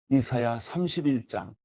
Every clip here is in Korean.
이사야 31장.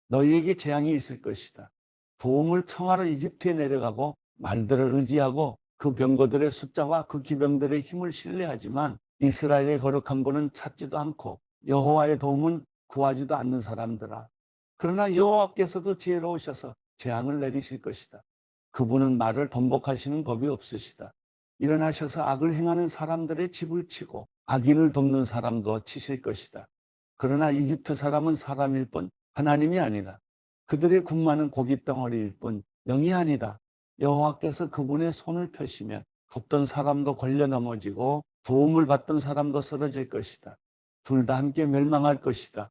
너희에게 재앙이 있을 것이다. 도움을 청하러 이집트에 내려가고 말들을 의지하고 그 병거들의 숫자와 그 기병들의 힘을 신뢰하지만 이스라엘의 거룩한 분은 찾지도 않고 여호와의 도움은 구하지도 않는 사람들아. 그러나 여호와께서도 지혜로우셔서 재앙을 내리실 것이다. 그분은 말을 번복하시는 법이 없으시다. 일어나셔서 악을 행하는 사람들의 집을 치고 악인을 돕는 사람도 치실 것이다. 그러나 이집트 사람은 사람일 뿐 하나님이 아니다. 그들의 군마는 고깃덩어리일 뿐 영이 아니다. 여호와께서 그분의 손을 펴시면 돕던 사람도 걸려 넘어지고 도움을 받던 사람도 쓰러질 것이다. 둘 다 함께 멸망할 것이다.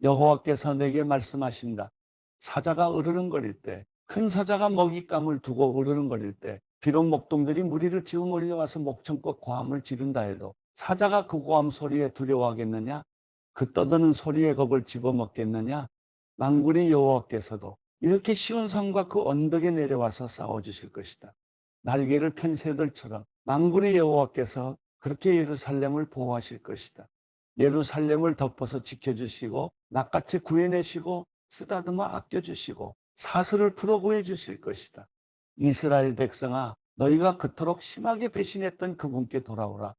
여호와께서 내게 말씀하신다. 사자가 으르렁거릴 때, 큰 사자가 먹잇감을 두고 으르렁거릴 때, 비록 목동들이 무리를 지어 몰려와서 목청껏 고함을 지른다 해도 사자가 그 고함 소리에 두려워하겠느냐? 그 떠드는 소리에 겁을 집어먹겠느냐? 만군의 여호와께서도 이렇게 시온산과 그 언덕에 내려와서 싸워주실 것이다. 날개를 편 새들처럼 만군의 여호와께서 그렇게 예루살렘을 보호하실 것이다. 예루살렘을 덮어서 지켜주시고 낚같이 구해내시고 쓰다듬어 아껴주시고 사슬을 풀어 구해주실 것이다. 이스라엘 백성아, 너희가 그토록 심하게 배신했던 그분께 돌아오라.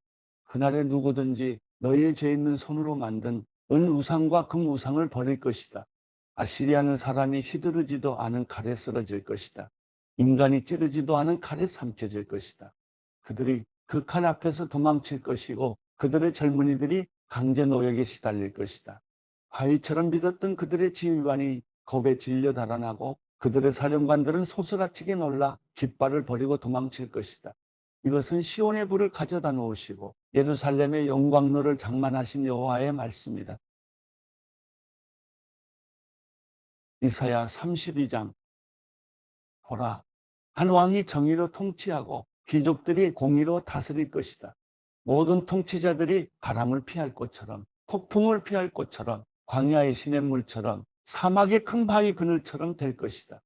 그날에 누구든지 너희의 죄 있는 손으로 만든 은 우상과 금 우상을 버릴 것이다. 아시리아는 사람이 휘두르지도 않은 칼에 쓰러질 것이다. 인간이 찌르지도 않은 칼에 삼켜질 것이다. 그들이 그 칼 앞에서 도망칠 것이고 그들의 젊은이들이 강제 노역에 시달릴 것이다. 바위처럼 믿었던 그들의 지휘관이 겁에 질려 달아나고 그들의 사령관들은 소스라치게 놀라 깃발을 버리고 도망칠 것이다. 이것은 시온의 불을 가져다 놓으시고 예루살렘의 영광로를 장만하신 여호와의 말씀이다. 이사야 32장. 보라, 한 왕이 정의로 통치하고 귀족들이 공의로 다스릴 것이다. 모든 통치자들이 바람을 피할 것처럼, 폭풍을 피할 것처럼, 광야의 시냇물처럼, 사막의 큰 바위 그늘처럼 될 것이다.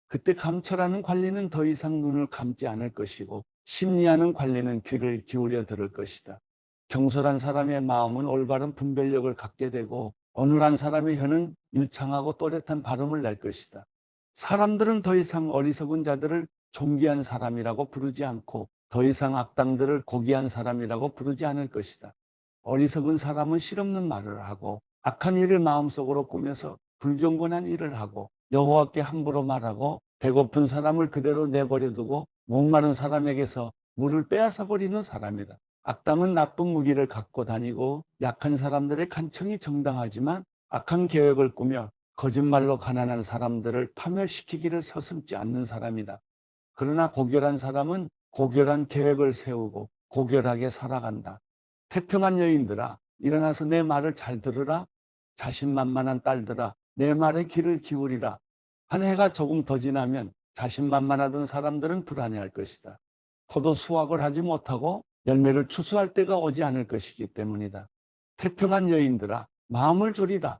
그때 감찰하는 관리는 더 이상 눈을 감지 않을 것이고 심리하는 관리는 귀를 기울여 들을 것이다. 경솔한 사람의 마음은 올바른 분별력을 갖게 되고 어눌한 사람의 혀는 유창하고 또렷한 발음을 낼 것이다. 사람들은 더 이상 어리석은 자들을 존귀한 사람이라고 부르지 않고 더 이상 악당들을 고귀한 사람이라고 부르지 않을 것이다. 어리석은 사람은 실없는 말을 하고 악한 일을 마음속으로 꾸며서 불경건한 일을 하고 여호와께 함부로 말하고 배고픈 사람을 그대로 내버려 두고 목마른 사람에게서 물을 빼앗아 버리는 사람이다. 악당은 나쁜 무기를 갖고 다니고 약한 사람들의 간청이 정당하지만 악한 계획을 꾸며 거짓말로 가난한 사람들을 파멸시키기를 서슴지 않는 사람이다. 그러나 고결한 사람은 고결한 계획을 세우고 고결하게 살아간다. 태평한 여인들아, 일어나서 내 말을 잘 들으라. 자신만만한 딸들아, 내 말에 귀를 기울이라. 한 해가 조금 더 지나면 자신만만하던 사람들은 불안해할 것이다. 포도 수확을 하지 못하고 열매를 추수할 때가 오지 않을 것이기 때문이다. 태평한 여인들아, 마음을 졸이라.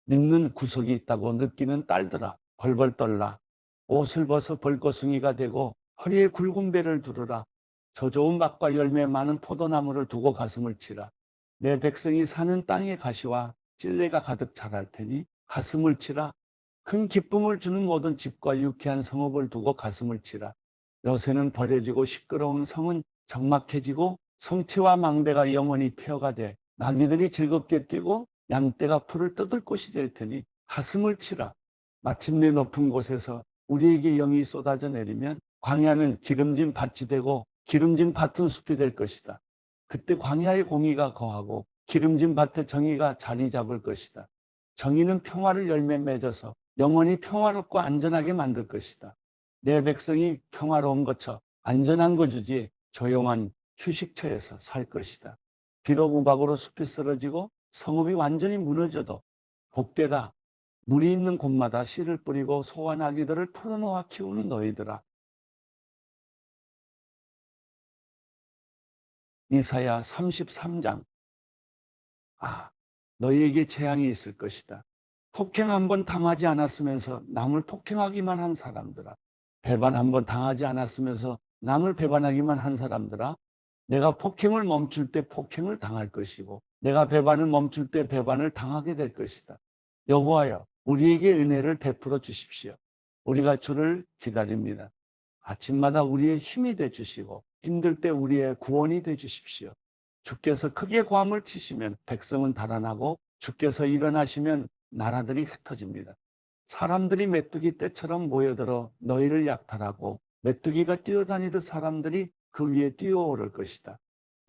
믿는 구석이 있다고 느끼는 딸들아, 벌벌 떨라. 옷을 벗어 벌거숭이가 되고 허리에 굵은 배를 두르라. 저 좋은 맛과 열매 많은 포도나무를 두고 가슴을 치라. 내 백성이 사는 땅의 가시와 찔레가 가득 자랄 테니 가슴을 치라. 큰 기쁨을 주는 모든 집과 유쾌한 성읍을 두고 가슴을 치라. 요새는 버려지고 시끄러운 성은 적막해지고 성체와 망대가 영원히 폐허가 돼 나귀들이 즐겁게 뛰고 양떼가 풀을 뜯을 곳이 될 테니 가슴을 치라. 마침내 높은 곳에서 우리에게 영이 쏟아져 내리면 광야는 기름진 밭이 되고 기름진 밭은 숲이 될 것이다. 그때 광야의 공의가 거하고 기름진 밭에 정의가 자리 잡을 것이다. 정의는 평화를 열매 맺어서 영원히 평화롭고 안전하게 만들 것이다. 내 백성이 평화로운 거처, 안전한 거주지 조용한 휴식처에서 살 것이다. 비록 우박으로 숲이 쓰러지고 성읍이 완전히 무너져도 복되다. 물이 있는 곳마다 씨를 뿌리고 소와 나귀들을 풀어놓아 키우는 너희들아. 이사야 33장. 너희에게 재앙이 있을 것이다. 폭행 한번 당하지 않았으면서 남을 폭행하기만 한 사람들아. 배반 한번 당하지 않았으면서 남을 배반하기만 한 사람들아. 내가 폭행을 멈출 때 폭행을 당할 것이고 내가 배반을 멈출 때 배반을 당하게 될 것이다. 여호와여, 우리에게 은혜를 베풀어 주십시오. 우리가 주를 기다립니다. 아침마다 우리의 힘이 돼 주시고 힘들 때 우리의 구원이 돼 주십시오. 주께서 크게 고함을 치시면 백성은 달아나고 주께서 일어나시면 나라들이 흩어집니다. 사람들이 메뚜기 떼처럼 모여들어 너희를 약탈하고 메뚜기가 뛰어다니듯 사람들이 그 위에 뛰어오를 것이다.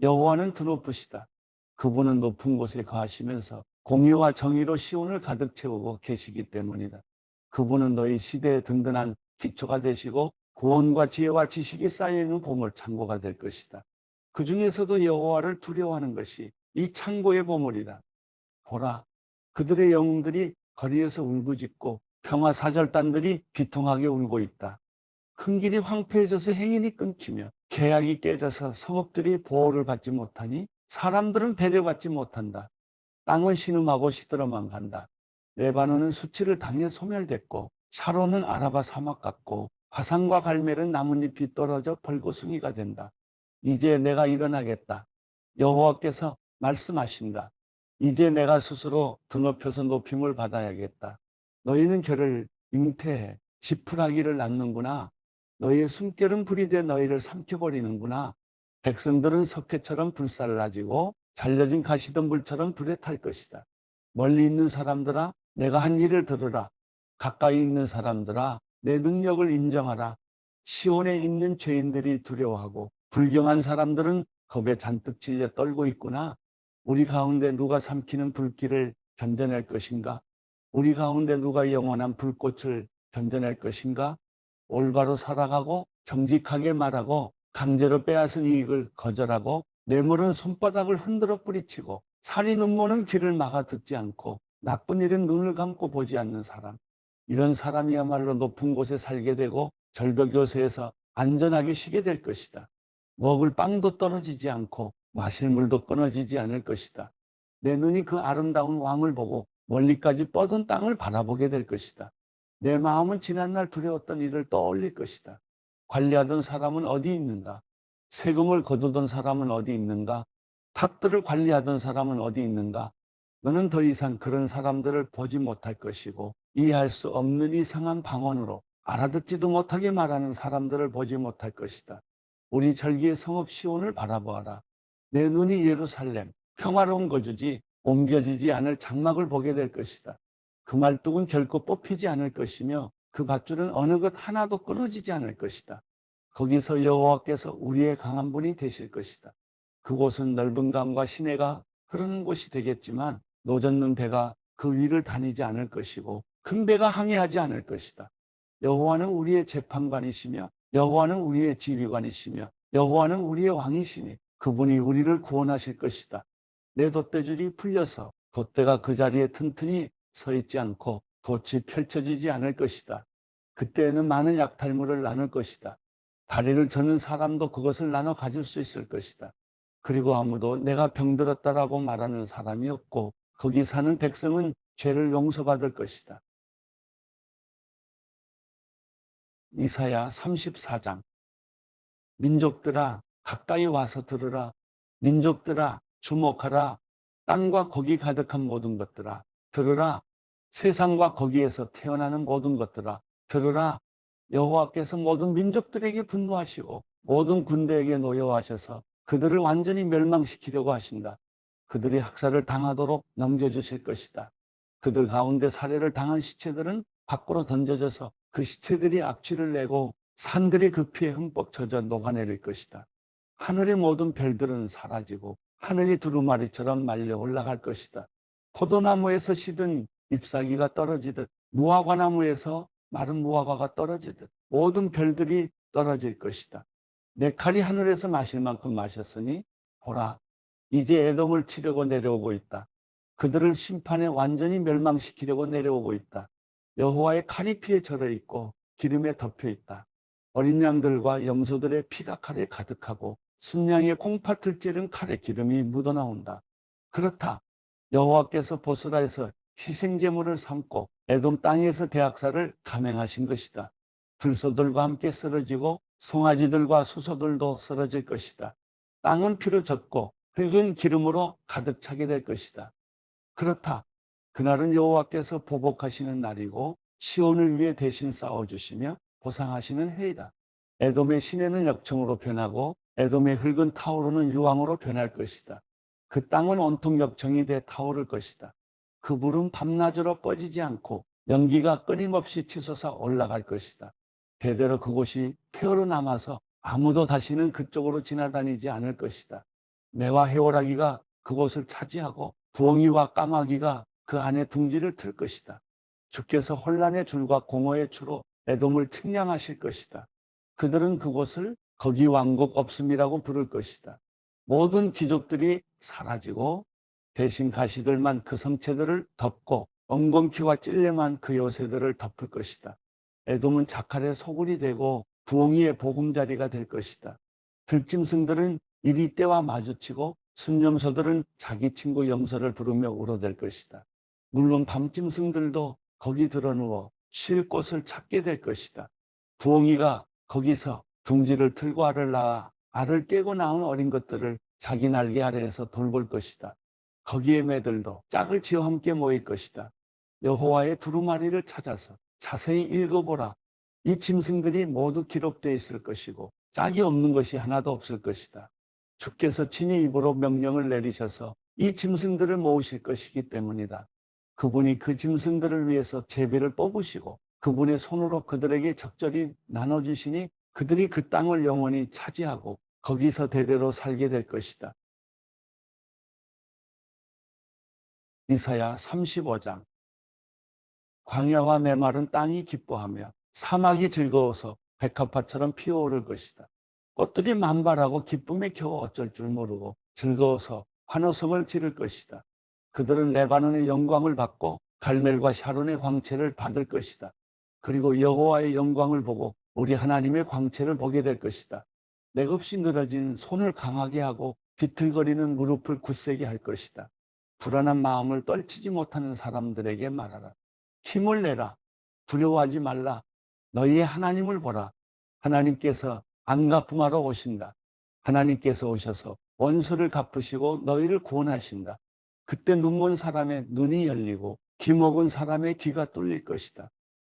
여호와는 드높으시다. 그분은 높은 곳에 거하시면서 공의와 정의로 시온을 가득 채우고 계시기 때문이다. 그분은 너희 시대의 든든한 기초가 되시고 구원과 지혜와 지식이 쌓여있는 보물 창고가 될 것이다. 그 중에서도 여호와를 두려워하는 것이 이 창고의 보물이다. 보라, 그들의 영웅들이 거리에서 울부짖고 평화사절단들이 비통하게 울고 있다. 큰 길이 황폐해져서 행인이 끊기며 계약이 깨져서 성읍들이 보호를 받지 못하니 사람들은 배려받지 못한다. 땅은 신음하고 시들어만 간다. 레바논은 수치를 당해 소멸됐고 샤론은 아라바 사막 같고 화산과 갈멜은 나뭇잎이 떨어져 벌거숭이가 된다. 이제 내가 일어나겠다. 여호와께서 말씀하신다. 이제 내가 스스로 드높여서 높임을 받아야겠다. 너희는 결을 잉태해 지푸라기를 낳는구나. 너희의 숨결은 불이 돼 너희를 삼켜버리는구나. 백성들은 석회처럼 불살라지고 잘려진 가시덤불처럼 불에 탈 것이다. 멀리 있는 사람들아, 내가 한 일을 들으라. 가까이 있는 사람들아, 내 능력을 인정하라. 시온에 있는 죄인들이 두려워하고 불경한 사람들은 겁에 잔뜩 질려 떨고 있구나. 우리 가운데 누가 삼키는 불길을 견뎌낼 것인가? 우리 가운데 누가 영원한 불꽃을 견뎌낼 것인가? 올바로 살아가고 정직하게 말하고 강제로 빼앗은 이익을 거절하고 뇌물은 손바닥을 흔들어 뿌리치고 살인 음모는 귀를 막아 듣지 않고 나쁜 일은 눈을 감고 보지 않는 사람. 이런 사람이야말로 높은 곳에 살게 되고 절벽 요새에서 안전하게 쉬게 될 것이다. 먹을 빵도 떨어지지 않고 마실 물도 끊어지지 않을 것이다. 내 눈이 그 아름다운 왕을 보고 멀리까지 뻗은 땅을 바라보게 될 것이다. 내 마음은 지난날 두려웠던 일을 떠올릴 것이다. 관리하던 사람은 어디 있는가? 세금을 거두던 사람은 어디 있는가? 탑들을 관리하던 사람은 어디 있는가? 너는 더 이상 그런 사람들을 보지 못할 것이고 이해할 수 없는 이상한 방언으로 알아듣지도 못하게 말하는 사람들을 보지 못할 것이다. 우리 절기의 성읍 시온을 바라보아라. 내 눈이 예루살렘 평화로운 거주지 옮겨지지 않을 장막을 보게 될 것이다. 그 말뚝은 결코 뽑히지 않을 것이며 그 밧줄은 어느 것 하나도 끊어지지 않을 것이다. 거기서 여호와께서 우리의 강한 분이 되실 것이다. 그곳은 넓은 강과 시내가 흐르는 곳이 되겠지만 노젓는 배가 그 위를 다니지 않을 것이고 큰 배가 항해하지 않을 것이다. 여호와는 우리의 재판관이시며 여호와는 우리의 지휘관이시며 여호와는 우리의 왕이시니 그분이 우리를 구원하실 것이다. 내 돛대줄이 풀려서 돛대가 그 자리에 튼튼히 서 있지 않고 돛이 펼쳐지지 않을 것이다. 그때에는 많은 약탈물을 나눌 것이다. 다리를 저는 사람도 그것을 나눠 가질 수 있을 것이다. 그리고 아무도 내가 병들었다라고 말하는 사람이 없고 거기 사는 백성은 죄를 용서받을 것이다. 이사야 34장. 민족들아 가까이 와서 들으라. 민족들아 주목하라. 땅과 거기 가득한 모든 것들아 들으라. 세상과 거기에서 태어나는 모든 것들아 들으라. 여호와께서 모든 민족들에게 분노하시고 모든 군대에게 노여워하셔서 그들을 완전히 멸망시키려고 하신다. 그들이 학살을 당하도록 넘겨주실 것이다. 그들 가운데 살해를 당한 시체들은 밖으로 던져져서 그 시체들이 악취를 내고 산들이 그 피에 흠뻑 젖어 녹아내릴 것이다. 하늘의 모든 별들은 사라지고 하늘이 두루마리처럼 말려 올라갈 것이다. 포도나무에서 시든 잎사귀가 떨어지듯 무화과나무에서 마른 무화과가 떨어지듯 모든 별들이 떨어질 것이다. 내 칼이 하늘에서 마실 만큼 마셨으니 보라, 이제 에돔을 치려고 내려오고 있다. 그들을 심판에 완전히 멸망시키려고 내려오고 있다. 여호와의 칼이 피에 절어 있고 기름에 덮여 있다. 어린 양들과 염소들의 피가 칼에 가득하고 순양의 콩팥을 찌른 칼에 기름이 묻어나온다. 그렇다. 여호와께서 보스라에서 희생제물을 삼고 에돔 땅에서 대학살을 감행하신 것이다. 들소들과 함께 쓰러지고 송아지들과 수소들도 쓰러질 것이다. 땅은 피로 젖고 흙은 기름으로 가득 차게 될 것이다. 그렇다. 그날은 여호와께서 보복하시는 날이고 시온을 위해 대신 싸워주시며 보상하시는 해이다. 에돔의 시내는 역청으로 변하고 에돔의 흙은 타오르는 유황으로 변할 것이다. 그 땅은 온통 역청이 돼 타오를 것이다. 그 물은 밤낮으로 꺼지지 않고 연기가 끊임없이 치솟아 올라갈 것이다. 대대로 그곳이 폐허로 남아서 아무도 다시는 그쪽으로 지나다니지 않을 것이다. 매와 해오라기가 그곳을 차지하고 부엉이와 까마귀가 그 안에 둥지를 틀 것이다. 주께서 혼란의 줄과 공허의 추로 에돔을 측량하실 것이다. 그들은 그곳을 거기 왕국 없음이라고 부를 것이다. 모든 귀족들이 사라지고 대신 가시들만 그 성체들을 덮고 엉겅퀴와 찔레만 그 요새들을 덮을 것이다. 에돔은 자칼의 소굴이 되고 부엉이의 보금자리가 될 것이다. 들짐승들은 이리 때와 마주치고 순념소들은 자기 친구 염소를 부르며 울어댈 것이다. 물론 밤짐승들도 거기 드러누워 쉴 곳을 찾게 될 것이다. 부엉이가 거기서 둥지를 틀고 알을 낳아 알을 깨고 낳은 어린 것들을 자기 날개 아래에서 돌볼 것이다. 거기에 매들도 짝을 지어 함께 모일 것이다. 여호와의 두루마리를 찾아서 자세히 읽어보라. 이 짐승들이 모두 기록되어 있을 것이고 짝이 없는 것이 하나도 없을 것이다. 주께서 친히 입으로 명령을 내리셔서 이 짐승들을 모으실 것이기 때문이다. 그분이 그 짐승들을 위해서 제비를 뽑으시고 그분의 손으로 그들에게 적절히 나눠주시니 그들이 그 땅을 영원히 차지하고 거기서 대대로 살게 될 것이다. 이사야 35장. 광야와 메마른 땅이 기뻐하며 사막이 즐거워서 백합화처럼 피어오를 것이다. 꽃들이 만발하고 기쁨에 겨워 어쩔 줄 모르고 즐거워서 환호성을 지를 것이다. 그들은 레바논의 영광을 받고 갈멜과 샤론의 광채를 받을 것이다. 그리고 여호와의 영광을 보고 우리 하나님의 광채를 보게 될 것이다. 맥없이 늘어진 손을 강하게 하고 비틀거리는 무릎을 굳세게 할 것이다. 불안한 마음을 떨치지 못하는 사람들에게 말하라. 힘을 내라. 두려워하지 말라. 너희의 하나님을 보라. 하나님께서 안갚음하러 오신다. 하나님께서 오셔서 원수를 갚으시고 너희를 구원하신다. 그때 눈먼 사람의 눈이 열리고 귀먹은 사람의 귀가 뚫릴 것이다.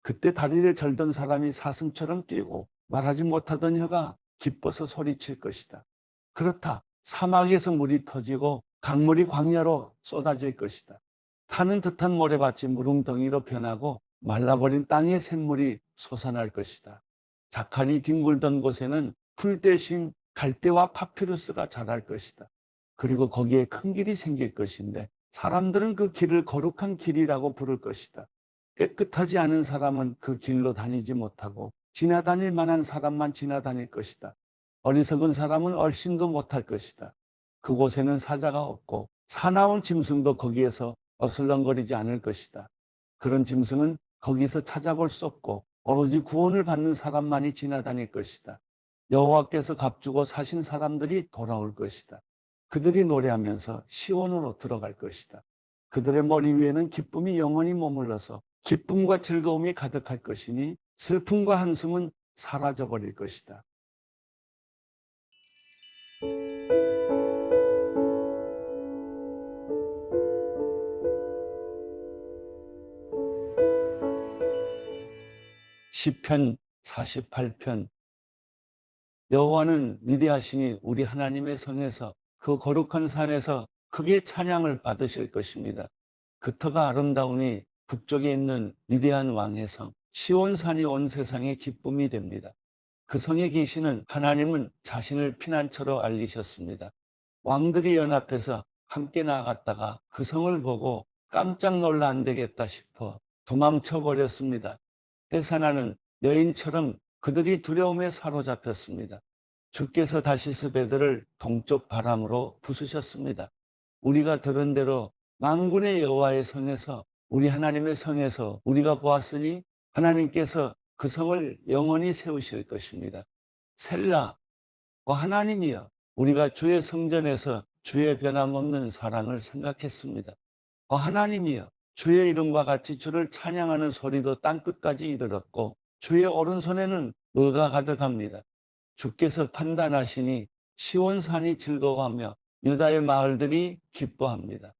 그때 다리를 절던 사람이 사슴처럼 뛰고 말하지 못하던 혀가 기뻐서 소리칠 것이다. 그렇다. 사막에서 물이 터지고 강물이 광야로 쏟아질 것이다. 타는 듯한 모래밭이 무릉덩이로 변하고 말라버린 땅의 샘물이 솟아날 것이다. 자칼이 뒹굴던 곳에는 풀 대신 갈대와 파피루스가 자랄 것이다. 그리고 거기에 큰 길이 생길 것인데 사람들은 그 길을 거룩한 길이라고 부를 것이다. 깨끗하지 않은 사람은 그 길로 다니지 못하고 지나다닐 만한 사람만 지나다닐 것이다. 어리석은 사람은 얼씬도 못할 것이다. 그곳에는 사자가 없고 사나운 짐승도 거기에서 어슬렁거리지 않을 것이다. 그런 짐승은 거기서 찾아볼 수 없고 오로지 구원을 받는 사람만이 지나다닐 것이다. 여호와께서 값주고 사신 사람들이 돌아올 것이다. 그들이 노래하면서 시온으로 들어갈 것이다. 그들의 머리 위에는 기쁨이 영원히 머물러서 기쁨과 즐거움이 가득할 것이니 슬픔과 한숨은 사라져버릴 것이다. 시편 48편. 여호와는 위대하시니 우리 하나님의 성에서 그 거룩한 산에서 크게 찬양을 받으실 것입니다. 그 터가 아름다우니 북쪽에 있는 위대한 왕의 성 시온산이 온 세상의 기쁨이 됩니다. 그 성에 계시는 하나님은 자신을 피난처로 알리셨습니다. 왕들이 연합해서 함께 나아갔다가 그 성을 보고 깜짝 놀라 안 되겠다 싶어 도망쳐 버렸습니다. 헤사나는 여인처럼 그들이 두려움에 사로잡혔습니다. 주께서 다시스 배들을 동쪽 바람으로 부수셨습니다. 우리가 들은 대로 만군의 여호와의 성에서 우리 하나님의 성에서 우리가 보았으니 하나님께서 그 성을 영원히 세우실 것입니다. 셀라. 하나님이여, 우리가 주의 성전에서 주의 변함없는 사랑을 생각했습니다. 하나님이여, 주의 이름과 같이 주를 찬양하는 소리도 땅끝까지 이르렀고 주의 오른손에는 의가 가득합니다. 주께서 판단하시니 시온산이 즐거워하며 유다의 마을들이 기뻐합니다.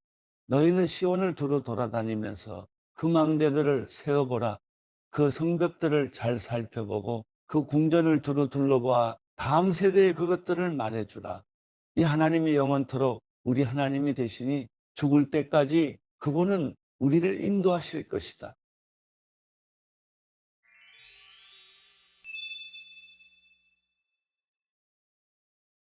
너희는 시온을 두루 돌아다니면서 그 망대들을 세어보라. 그 성벽들을 잘 살펴보고 그 궁전을 두루 둘러보아 다음 세대에 그것들을 말해주라. 이 하나님이 영원토록 우리 하나님이 되시니 죽을 때까지 그분은 우리를 인도하실 것이다.